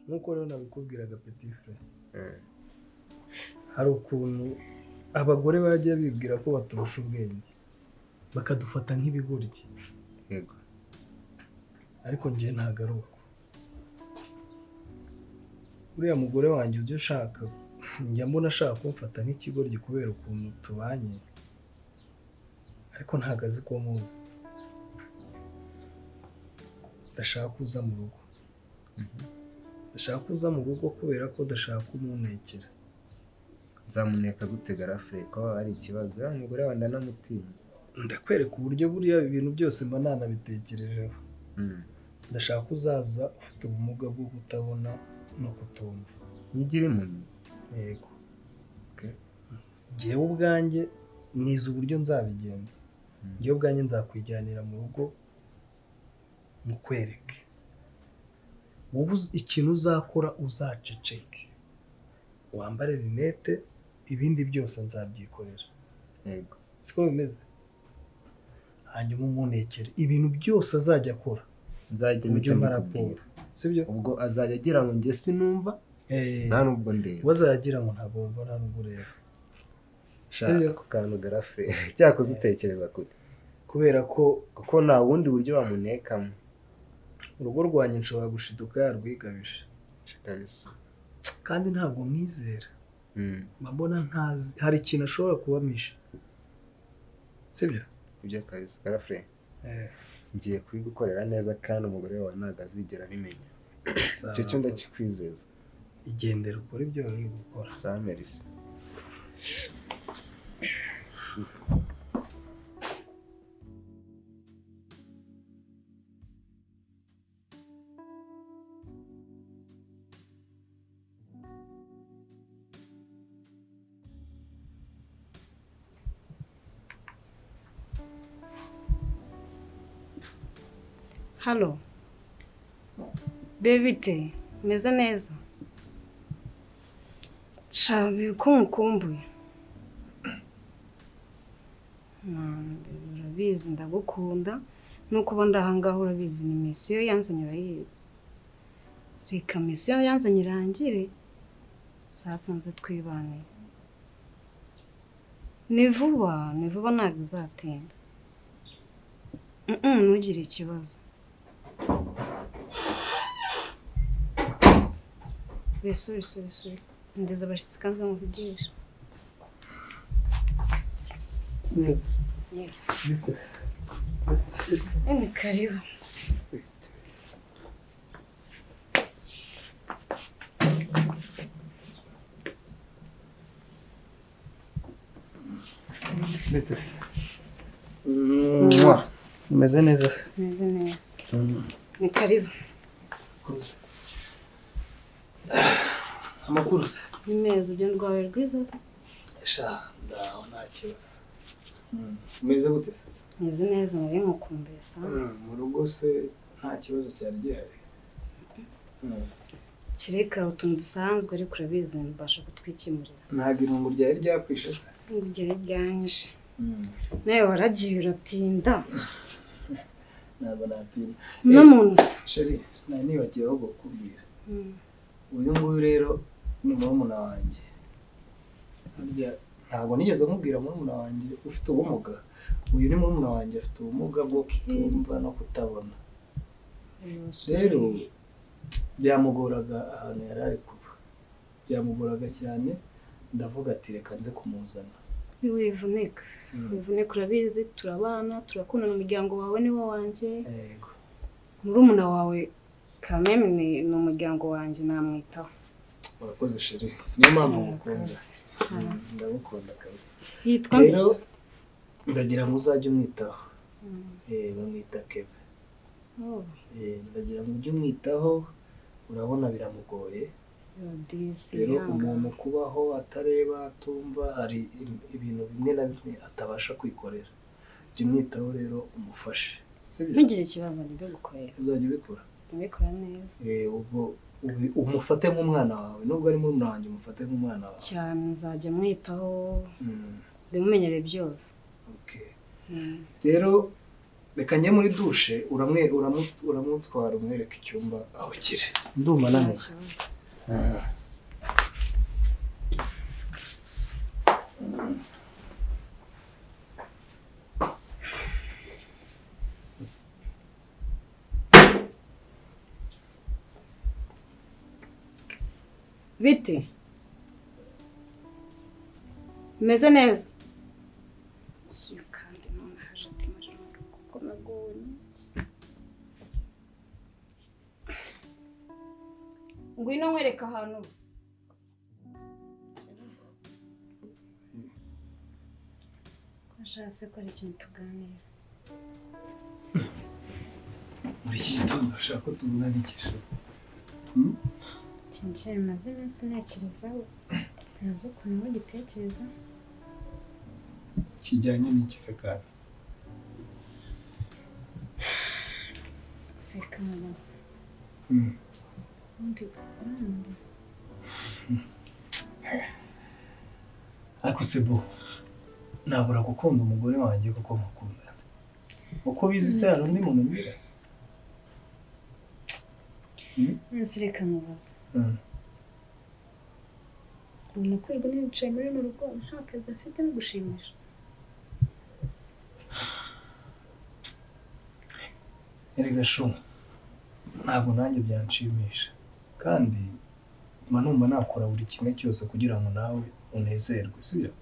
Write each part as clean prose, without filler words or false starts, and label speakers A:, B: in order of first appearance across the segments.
A: nkuko rero nabikubwiraga petit frère hari ukuntu abagore bajya bibwira ko baturusha ubwenge bakadufata nk'ibigoryi
B: yego
A: ariko njye ntago ari uko uriya mugore wanjye ujya ushaka njya mbona ashaka kumfata nk'ikigoryi kubera ukuntu tubanye ariko ntago azi ko muzi ndashaka kuza mu rugo ndashaka kuza mu rugo kubera ko ndashaka kumunekera
B: nzamuneka gutegara fre ko ari ikibazo umugore wa ndanamutima
A: ndakwereka uburyo buriya ibintu byose mba nanabitekerejeho ndashaka kuzaza ufite ubumuga bwo kutabona no kutumva
B: nyigira impumyi
A: yego njyewe ubwanjye nize uburyo nzabigenza njyewe ubwanjye nzakwijyanira mu rugo mukwereke wowe ikintu uzakora uzaceceke wambare rinete ibindi byose nzabyikorera
B: yego
A: siko bimeze hanyuma umunekere ibintu byose azajya akora
B: nzajya
A: ujye maraporo sibyo
B: ubwo azajya agira ngo njye sinumva nta nubwo ndeba
A: wazagira ngo ntabwo wumva nta nubwo ureba
B: sibyo ku kantu garafe cyakoze utekereza kure
A: kubera ko
B: kuko nta wundi buryo wamunekamo
A: urugo rwanjye nshobora gushiduka yarwigabije kandi ntabwo mwizera mbona ntazi hari ikintu ashobora kubamisha sibyo
B: ibyo kazi garafe ngiye kubigukorera neza kandi umugore wawe ntabwo azigera abimenya icyo cyo ndakikwizeza
A: igendera ukora ibyo wari gukora
B: sa merci
C: Halo. Bebite, meze neza. Shabi ko mukumbuye. Urabizi ndagukunda nuko uba ahangaha urabizi ni misiyo yanzanye urayizi. Reka misiyo yanzanye irangire sasa nze twibane. Ni vuba ntabwo izatinda. Ntugire ikibazo. Sorry. Ndeza abashitsi kanza muvugisha. Yes. Ni karibu.
A: Umeze neza se?
C: Meze neza. Ni karibu.
A: Amakuru se?
C: Ni meza ugenda rwawe rwiza se?
A: Sha ndaho nta kibazo. Umeze gute se?
C: Meze neza nari nkukumbuye sa.
A: Mu rugo se nta kibazo cyari gihari.
C: Kireka utuntu dusanzwe ariko urabizi mbasha kutwikemurira.
A: Ntabwo irungu ryari ryakwishe se?
C: Irungu ryari ryanyishe. Nawe waragiye uratinda.
A: Ntabwo natinda.
C: N'umuntu se?
A: Sheri, nibagiwe aho gukubwira. Uyu nguyu rero ni murumuna wanjye. Ntabwo nigeze nkubwira murumuna wanjye ufite ubumuga. Uyu ni murumuna wanjye afite ubumuga bwo kutumva no kutabona. Rero byamugoraga ahantu yari ari kuba. Byamugoraga cyane ndavuga ati reka nze kumuzana.
C: Wivunika urabizi turabana turakundana umuryango wawe ni wo wanjye.
A: Yego.
C: Murumuna wawe kameme ni umuryango wanjye namwitaho.
A: Urakoze sheri. Niyo mpamvu ngukunda. Ndagukunda kabisa.
C: Yitwa
A: rero ndagira ngo uzajye umwitaho. Bamwita Kevin. Ndagira ngo ujye umwitaho urabona biramugoye. Rero umuntu kubaho atareba atumva hari ibintu bimwe na bimwe atabasha kwikorera. Jya umwitaho rero umufashe.
C: Ntugire ikibazo ndigukorera.
A: Uzajya ubikora.
C: Ndabikora neza.
A: Ubwo umufate nk'umwana wawe nubwo ari murumuna wanjye umufate nk'umwana wawe.
C: Cyane nzajya mwitaho bimumenyere byose.
A: Okay. Rero reka njye muri dushe uramutwara umwereka icyumba aho kiri ndumva naniwe.
C: Bite? Meze neza? Kandi none haje atimurira kuko naguye. Ngwino nkwereka ahantu. Ashatse ko ari ikintu tuganira.
A: Muri iki gitondo ashaka ko tuvuganikisha.
C: Cyane maze iminsi ntekerezaho sinzi ukuntu bagitekereza
A: kijyanye n'ikisekara.
C: Seka maze undi
A: ariko sebo nabura gukunda umugore wanjye kuko mukunda uko bizi se hari undi muntu mbira.
C: Reka mubaze ubona ko ubwo nicaye muri runo rugo nta kazi afite no gushimisha.
A: Erega sho ntabwo nanjye byanshimisha kandi mba numva nakora buri kimwe cyose kugira ngo nawe unezerwe sibyo.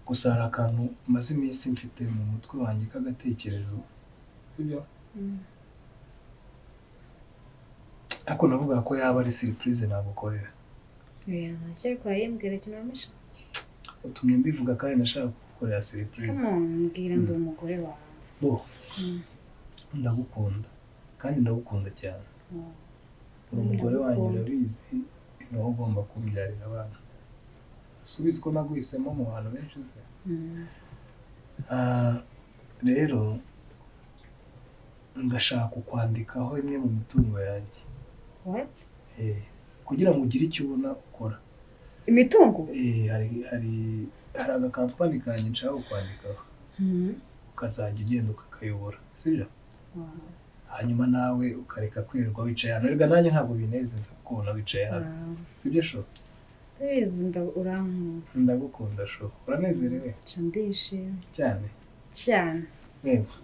A: Gusa hari akantu maze iminsi mfite mu mutwe wanjye k'agatekerezo sibyo. Ako navuga ko yaba ari surprise nagukorera.
C: Ntacyo kwa yembwira cyo namisha.
A: Utumye mbivuga kandi nashaka kugukorera surprise.
C: Come on, mbwira ndi umugore wawe.
A: Bo. Ndagukunda kandi ndagukunda cyane. Uri umugore wanjye urabizi niho ugomba kumbyarira abana. Subize ko naguhisemo mu bantu benshi se. Rero ndashaka kukwandikaho imwe mu mitungo yanjye.
C: What?
A: Kugira ngo ugire icyo ubona ukora.
C: Imitungo?
A: Hari agakampani kanjye nshaka kukwandikaho. Ukazajya ugenda ukakayobora sibyo. Hanyuma nawe ukareka kwirirwa wicaye hano. Erega nanjye ntabwo binezeza kubona wicaye hano sibyo sho. Ndagukunda sho. Uranezerewe?
C: Ndishimye
A: cyane
C: cyane.
A: Yego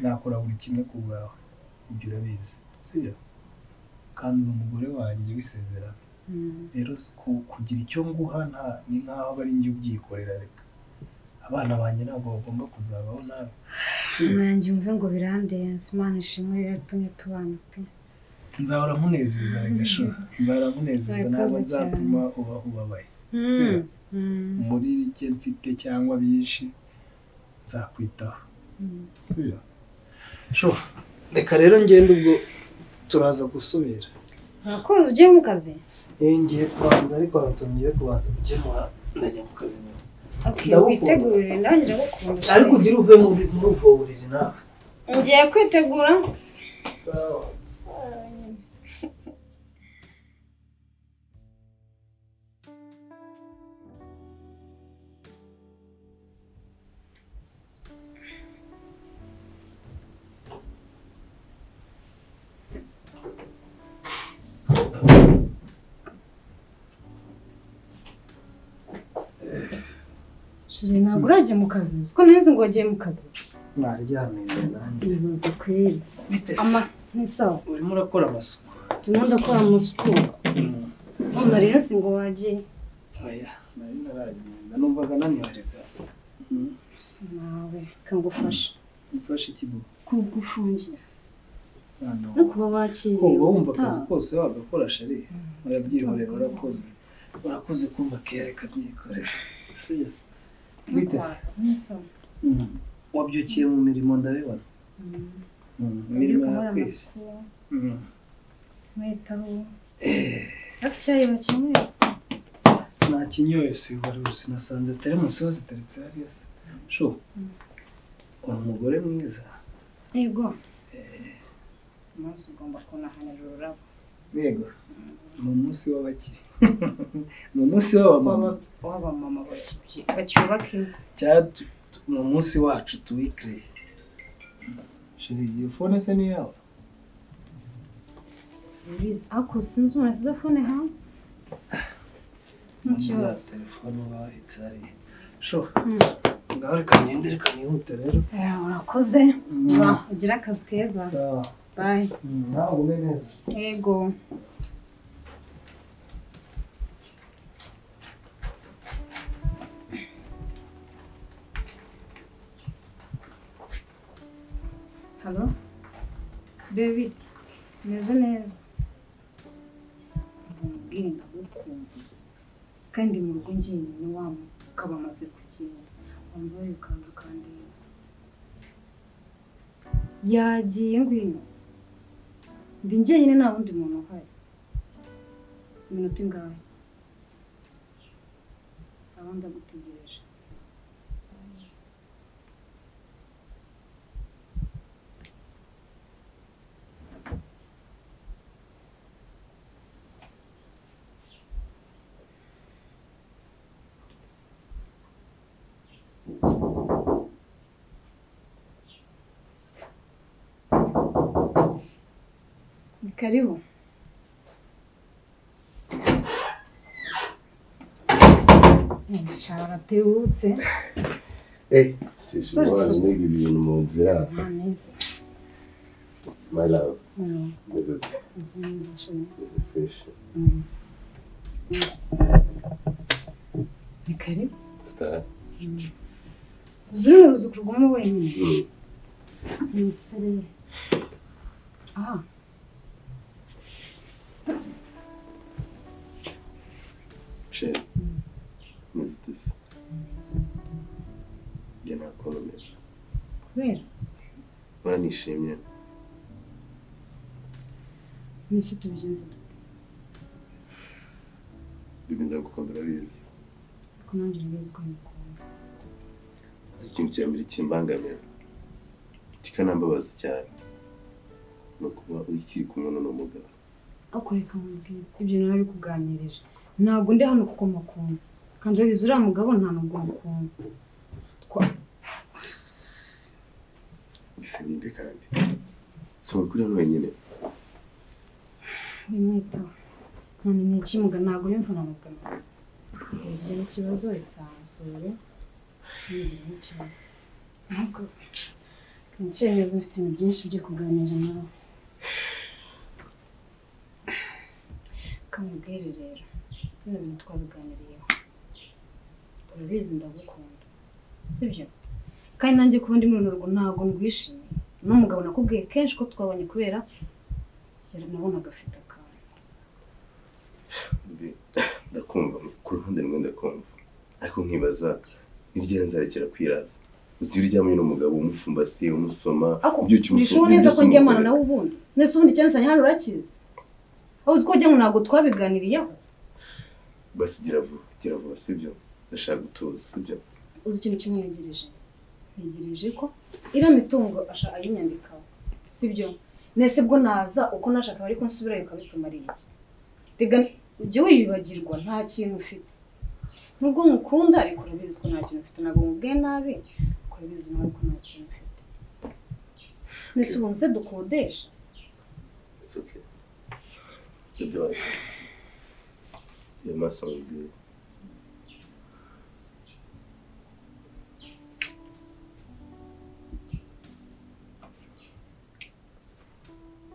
A: nakora buri kimwe ku bwawe ibyo urabizi sibyo. Kandi uri umugore wanjye wisezerano. Rero kugira icyo nguha ni nkaho bari njye ubyikorera. Reka abana banjye ntabwo bagomba kuzabaho nawe.
C: Nanjye umve ngo birandenze. Imana ishimwe yatumye tubana pe.
A: Nzahora munezeza reka sho. Nzahora munezeza ntabwo nzatuma ubaho ubabaye. Muri bike mfite cyangwa byinshi nzakwitaho sibyo. Sho reka rero ngende ubwo turaza gusubira.
C: Urakoze ugiye mu kazi?
A: Ngiye kubanza ariko ngiye kubanza gukemura ndajya mu kazi nyuma.
C: Okay, witegurire nanjye ndagukunda.
A: Ariko ugira uve muri ubwo buriri nawe.
C: Ngiye kwitegura.
A: Sawa.
C: Ntabwo urajya mu kazi uko neza ngo wagiye mu kazi.
A: Mwaryamye nanjye
C: Ibibazo kweri. Ni sawa.
A: Urimo urakora amasuku?
C: Ndimo ndakora amasuku. None rero si ngo wagiye.
A: Oya nari naragenda numvaga naniwe reka.
C: Nawe kangufasha.
A: Mfashe ikigo.
C: Kugufungira. No kuba wakiriye.
A: Ko wumva akazi kose wagakora sheri. Urabyihorera urakoze. Urakoze kumva kereka byikoresha. Sibyo? Bitese. Wabyukiye mu mirimo ndabibona. Mirimo yakwise.
C: Mwitaho. Akicyayi bakimwe.
A: Nta kinyoye si barusi nasanze teremusi ziteretse hariya se. Sho. Uri umugore mwiza.
C: Yego. Umunsi ugomba kunahanira ururabo.
A: Yego. Ni umunsi w'abaki. Ni umunsi w'abamama
C: bacyubaka ingo.
A: Ni umunsi wacu tuwikireye. Sheri, iyo phone se ni yawe?
C: Sibizi, ako sinzi umuntu yasize phone hanze. N'ikibazo.
A: Telefone wahitse ari. Sho. Ngaho reka ngende reka nihute rero.
C: Urakoze. Ugira akazi keza.
A: Sawa.
C: Bye.
A: Nawe ube neza.
C: Yego. Hello? David, meze neza. Mbwira ndagukumbuye. Kandi mu rugo njyenyine ukaba amaze kugenda. Wambaye ukanzu kandi yagiye ngwino. Ndi njyenyine nta wundi muntu uhari. Iminota ingahe? Sawa ndagutegereje. Karibu. Nshara teutse.
D: Si nega ibintu mu nzira. My love. Is it? Fresh.
C: Ni karibu.
D: Star.
C: Zuru zukurugamo wenyine. Ni sere. Aha.
D: Sheri. Is this? Gena konumeje.
C: Kubera?
D: Banishimye.
C: Nisi tubigenze dute.
D: Bibinda gukundira bizi.
C: Ko nanjye niziko mukunda.
D: Ikintu cya mbere kimbangamira. Kikanambabaza cyane. No kuba ukiri kumwe n'umugabo.
C: Akoreka mubwira. Ibyo nari kuganirije. Ntabwo ndi hano kuko mukunze. Kandi urabizi uriya mugabo nta nubwo mukunze.
D: Ese ninde kandi? Soma kuri hano wenyine.
C: Nimwitaho. None ni ikimuga ntabwo yumva na mugabo. Igihe n'ikibazo isanzure. N'igihe n'ikibazo. Ntabwo. Nicaye neza mfite ibintu byinshi byo kuganira nawe. Kamubwire rero. Bino bintu twabiganiriyeho. Urabizi ndagukunda. Sibyo? Kandi nanjye kuba ndi muri rugo ntabwo ndwishimiye. N'umugabo nakubwiye kenshi ko twabanye kubera nabonaga afite akantu.
D: Ndakumva ku ruhande rumwe ndakumva. Ariko nkibaza niryo nzarekera kwiraza. Uzi uryamye n'umugabo umufumbasiye umusoma
C: ibyo cy'umusoma. Neza ko njyamana nawe ubundi. Nese ubundi cyane cyane hano urakiza. Aho uzi ko njye ntabwo twabiganiriyeho.
D: Basi gira vuba sibyo? Ndashaka gutuza sibyo?
C: Uzi ikintu kimwe ntegereje ko iriya mitungo ayinyandikaho sibyo? Nese bwo naza uko nashaka bari ko nsubirayo ukabituma ari iki? Rega ujye wibagirwa nta kintu ufite. Nubwo mukunda ariko urabizi ko nta kintu ufite. Ntabwo mubwiye nabi ko urabizi nawe ko nta kintu ufite. Nese ubu nze dukodesha.
D: It's okay. Ibyo you must sound good.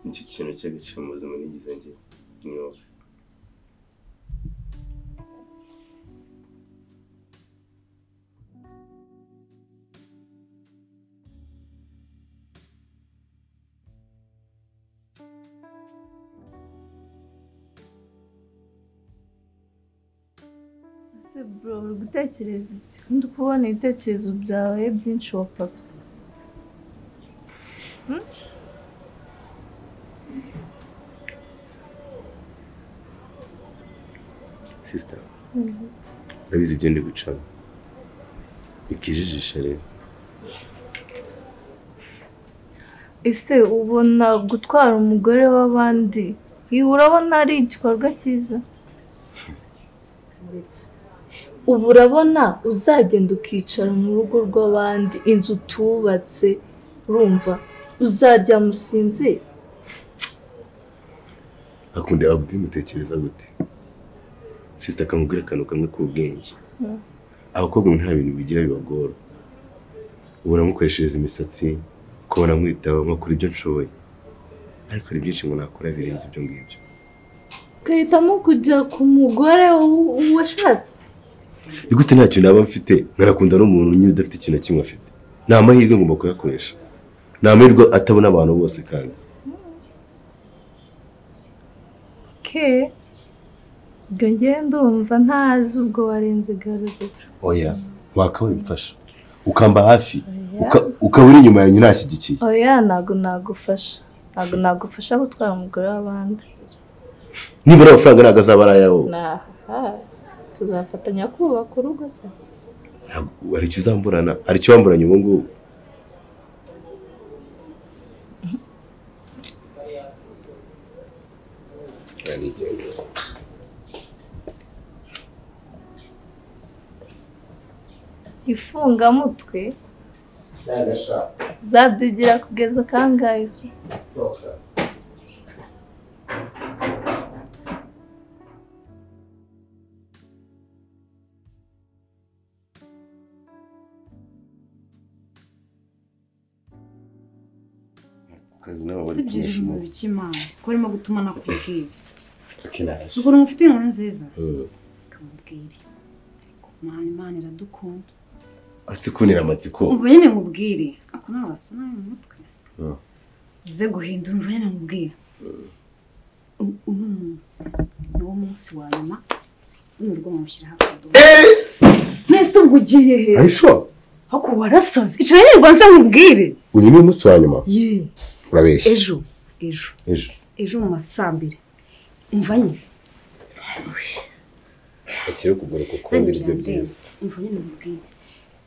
D: Iki kintu cy'agaciro mu buzima nigize njye nyoba.
E: Bro, uri gutekereza iki? Ndi kubona ibitekerezo byawe byinshi wapapse.
D: Sister. Urabizi ibyo ndi gucamo. Ikijijisha rero.
E: Ese ubona gutwara umugore w'abandi urabona ari igikorwa cyiza? Ubu urabona uzagenda ukicara mu rugo rw'abandi inzu tubatse urumva uzarya musinzira.
D: Akunde abimutekereza gute? Sister akamubwira akantu kamwe k'ubwenge. Abakobwa nta bintu bigira bibagora. Ubona mukoreshereza imisatsi, kubona mwitaho nko kuri ibyo nshoboye. Ariko ari byinshi ngo nakora birenze ibyo ngibyo.
E: Ugahitamo kujya ku mugore washatse.
D: Igute nta kintu naba mfite nkarakunda n'umuntu nyine udafite ikintu kimwe afite. Ni amahirwe ngomba kuyakoresha. Ni amahirwe atabona abantu bose kandi.
E: Ubwo njye ndumva ntazi ubwo warenze garuguru.
D: Oya, wakabaye mfasha. Ukamba hafi, ukaba uri inyuma yanjye nashyigikiye.
E: Oya, ntago nagufasha. Ntago nagufasha gutwara umugore w'abandi.
D: Nibura amafaranga ntago azaba ari ayawe.
E: Tuzafatanya kubaka urugo se.
D: Hari icyo uzamburana, hari icyo wamburanye ubu ngubu.
E: Ifungamutwe zadugira kugeza kangahe se?
C: Sibyo iri mu bikimana ko urimo gutuma nakubwira. Sugura umufite inkuru nziza. Kamubwire. Imana iradukunda.
D: Atsikunira amatsiko.
C: Umva nyine nkubwire. Ako nabasa nawe mu mutwe. Uze guhindura umva nyine nkubwire. Uno munsi niwo munsi wa nyuma n'urwo mushyira hakudo. Nese ubwo ugiye he?
D: Aisho.
C: Hako warasaze. Icara nyine rwanza nkubwire.
D: Uyu ni umunsi wa nyuma.
C: Ye.
D: Urabeshya.
C: Ejo mu masambiri. Umva nyine.
D: Akiri kugura kuko ibyo byiza.
C: Umva nyine nkubwire.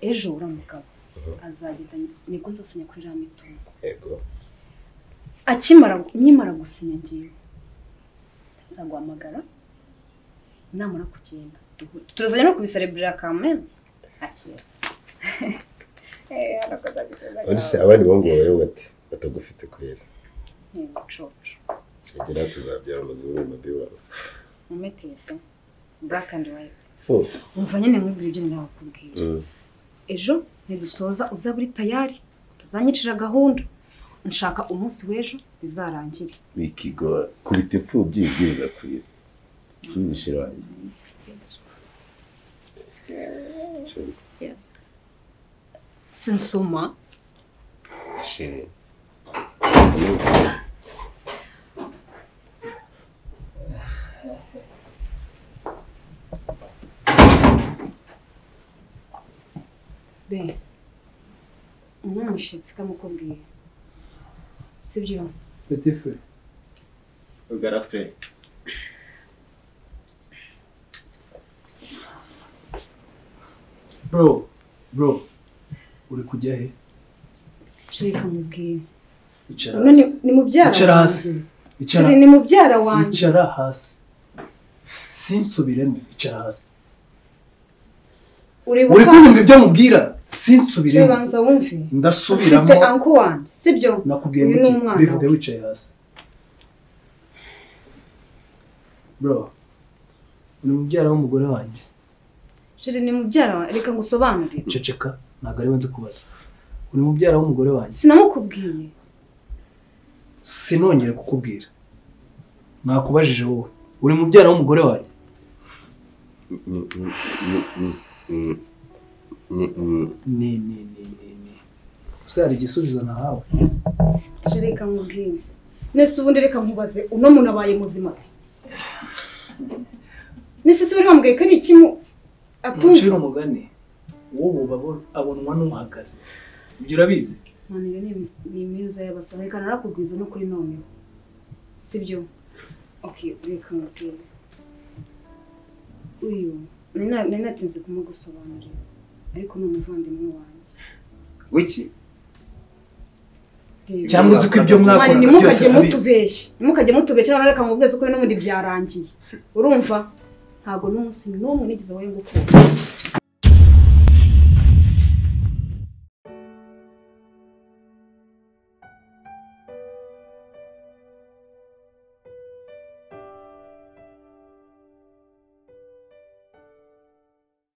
C: Ejo uramugabo azagenda niko nzasinya kuri ra mitungo.
D: Yego.
C: Nyimara gusinya ngiye. Nzaguhamagara. Namara kugenda. Turazanye no kubiserebra kameme. Akira.
D: Ariko abandi bongo bayo bati batagufite kwera.
C: Yego coco.
D: Shegera tuzabyara umuzuru mabiwa.
C: Umetese. Black and white.
D: Fo.
C: Umva nyine nkubwira ibyo nakubwira. Ejo ntidusoza uzaburi tayari. Utazanyicira gahunda. Nshaka umunsi w'ejo bizarangire.
D: Wikigora kubita imfubyi ibyiza kwira. Suzishira.
C: Sensoma.
D: Shire.
C: Ben. Umushitsi kamukubwiye. Sibyo.
A: Petit frère.
D: Ugarafe.
A: Bro. Uri kujya he?
C: Shirika mubwiye.
A: Icara hasi.
C: Ni mubyara.
A: Icara hasi. Icara.
C: Ni mubyara wanjye.
A: Icara hasi. Sinsubiremo, icara hasi. Uri kumva ibyo mubwira? Sinsubiremo.
C: Banza wumve.
A: Ndasubiramo.
C: Ufite anko wanjye. Sibyo?
A: Nakubwiye ngo bivuge wicaye hasi. Bro. Uri mubyara w'umugore wanjye.
C: Shiri ni mubyara wanjye. Reka ngusobanurire.
A: Ceceka. Ntabwo ari we ndikubaza. Uri mubyara w'umugore wanjye.
C: Sinamukubwiye.
A: Sinongere kukubwira. Nakubajije wowe. Uri mubyara w'umugore wanjye. Ni. Usari igisubizo nahawe.
C: Shirika nkubwiye. Nese ubundi reka nkubaze uno muntu abaye muzima. Nese se bari bambwiye ko ari ikimu
A: atumva umugani. Wowe abonwa n'umuhagaze. Ibyo urabizi?
C: Maniga ni imyuza y'abasaba reka narakubwiza no kuri none. Sibyo? Okay, reka nkubwire. Uyu nari natinze kumugusobanurira. Ariko ni umuvandimwe wanjye.
D: Wiki?
A: Cyangwa uzi ko ibyo mwakora
C: byose mutubeshye. Nimukajye mutubeshye none reka mubweze ko n'ubundi byarangiye. Urumva? Ntago n'umunsi n'umwe nigeze waye ngukora.